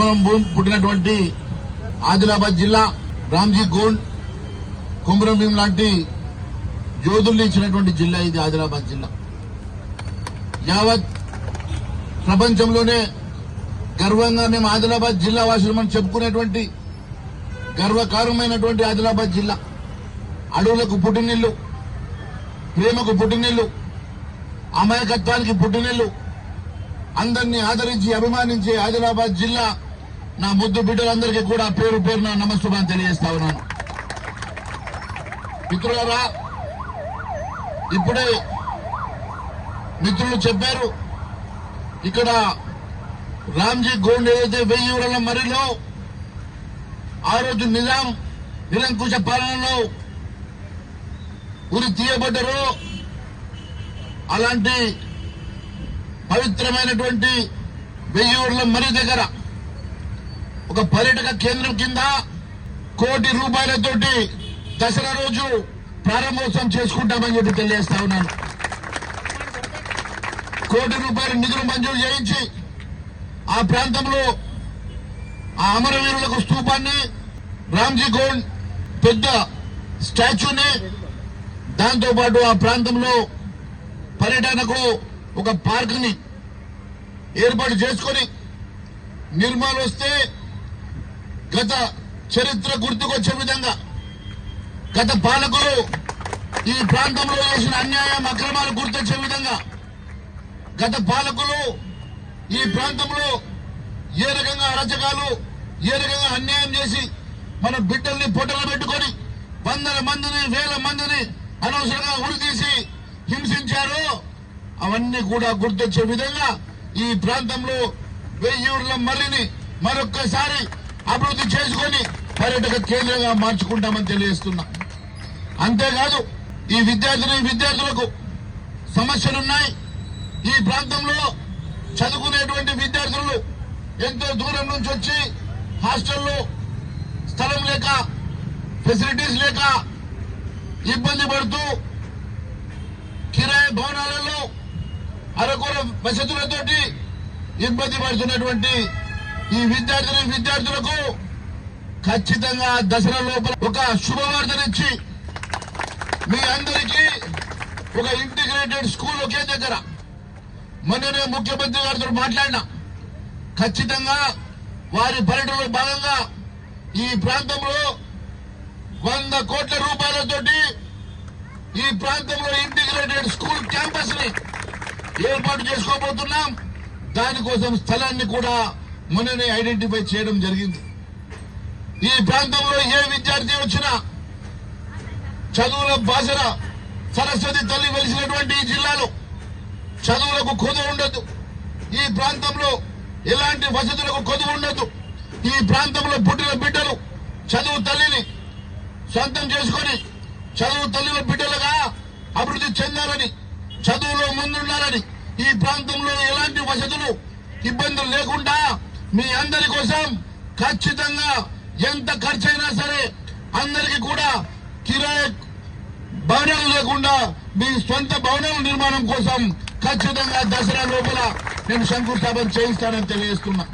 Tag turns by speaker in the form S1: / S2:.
S1: కుమరం భూమి పుట్టినటువంటి ఆదిలాబాద్ జిల్లా రామ్జీ గోండ్ కుమరం భీం లాంటి యోధుల్ని ఇచ్చినటువంటి జిల్లా ఇది ఆదిలాబాద్ జిల్లా. యావత్ ప్రపంచంలోనే గర్వంగా మేము ఆదిలాబాద్ జిల్లా వాసులమని చెప్పుకునేటువంటి గర్వకారమైనటువంటి ఆదిలాబాద్ జిల్లా అడవులకు పుట్టినిల్లు, ప్రేమకు పుట్టినిల్లు, అమాయకత్వానికి పుట్టినిల్లు, అందరినీ ఆదరించి అభిమానించే ఆదిలాబాద్ జిల్లా నా ముద్దు బిడ్డలందరికీ కూడా పేరు పేరున నమస్సుమాన్ని తెలియజేస్తా ఉన్నాను. మిత్రులారా, ఇప్పుడే మిత్రులు చెప్పారు, ఇక్కడ రామ్జీ గోండ్ ఏదైతే 1000 ఊరల మరిలో ఆ రోజు నిజాం నిరంకుశ పాలనలో ఉరి తీయబడ్డారో అలాంటి పవిత్రమైనటువంటి 1000 ఊర్ల మరి దగ్గర ఒక పర్యాటక కేంద్రం కింద ₹1 కోటి దసరా రోజు ప్రారంభోత్సవం చేసుకుంటామని చెప్పి తెలియజేస్తా ఉన్నాను. ₹1 కోటి నిధులు మంజూరు చేయించి ఆ ప్రాంతంలో ఆ అమరవీరులకు స్తూపాన్ని, రామ్జీ గోండ్ పెద్ద స్టాచ్యూని, దాంతోపాటు ఆ ప్రాంతంలో పర్యటనకు ఒక పార్క్ ని ఏర్పాటు చేసుకుని నిర్మాణం వస్తే గత చరిత్ర గుర్తుకొచ్చే విధంగా గత పాలకులు ఈ ప్రాంతంలో చేసిన అన్యాయం అక్రమాలు గుర్తొచ్చే విధంగా గత పాలకులు ఈ ప్రాంతంలో ఏ రకంగా అరాచకాలు, ఏ రకంగా అన్యాయం చేసి మన బిడ్డల్ని పొట్టలు పెట్టుకొని 100 మందిని 1000 మందిని అనవసరంగా ఉరితీసి హింసించారో అవన్నీ కూడా గుర్తొచ్చే విధంగా ఈ ప్రాంతంలో 1000 ఊర్ల మర్రిని మరొక్కసారి అభివృద్ధి చేసుకుని పర్యాటక కేంద్రంగా మార్చుకుంటామని తెలియజేస్తున్నా. అంతేకాదు, ఈ విద్యార్థులకు సమస్యలున్నాయి. ఈ ప్రాంతంలో చదువుకునేటువంటి విద్యార్థులు ఎంతో దూరం నుంచి వచ్చి హాస్టల్లో స్థలం లేక, ఫెసిలిటీస్ లేక ఇబ్బంది పడుతూ కిరాయి భవనాలలో అరకొర వసతులతోటి ఇబ్బంది పడుతున్నటువంటి ఈ విద్యార్థులకు ఖచ్చితంగా దసరా లోపల ఒక శుభవార్తనిచ్చి మీ అందరికీ ఒక ఇంటిగ్రేటెడ్ స్కూల్ ఒకే దగ్గర, మొన్ననే ముఖ్యమంత్రి గారితో మాట్లాడినా, ఖచ్చితంగా వారి పర్యటనలో భాగంగా ఈ ప్రాంతంలో ₹100 కోట్ల ఈ ప్రాంతంలో ఇంటిగ్రేటెడ్ స్కూల్ క్యాంపస్ ని ఏర్పాటు చేసుకోబోతున్నాం. దానికోసం స్థలాన్ని కూడా మొన్ననే ఐడెంటిఫై చేయడం జరిగింది. ఈ ప్రాంతంలో ఏ విద్యార్థి వచ్చినా చదువుల బాసర సరస్వతి తల్లి వెలిసినటువంటి ఈ జిల్లాలో చదువులకు కొదువు ఉండదు. ఈ ప్రాంతంలో ఎలాంటి వసతులకు కొదువు ఉండదు. ఈ ప్రాంతంలో పుట్టిన బిడ్డలు చదువు తల్లిని సొంతం చేసుకుని చదువు తల్లిల బిడ్డలుగా అభివృద్ధి చెందాలని, చదువులో ముందుండాలని, ఈ ప్రాంతంలో ఎలాంటి వసతులు ఇబ్బందులు లేకుండా మీ అందరి కోసం ఖచ్చితంగా ఎంత ఖర్చైనా సరే అందరికీ కూడా కిరాయి భవనాలు లేకుండా మీ సొంత భవనాల నిర్మాణం కోసం ఖచ్చితంగా దసరా లోపల నేను శంకుస్థాపన చేయిస్తానని తెలియజేస్తున్నా.